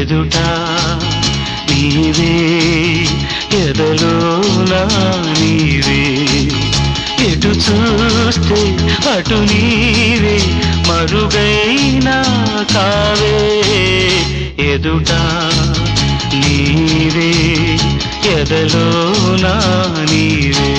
ఎదుట నీవే ఎదలోనా నీవే ఎటు చూస్తే అటు నీవే మరుగైనా కావే ఎదుట నీవే ఎదలోనా నీవే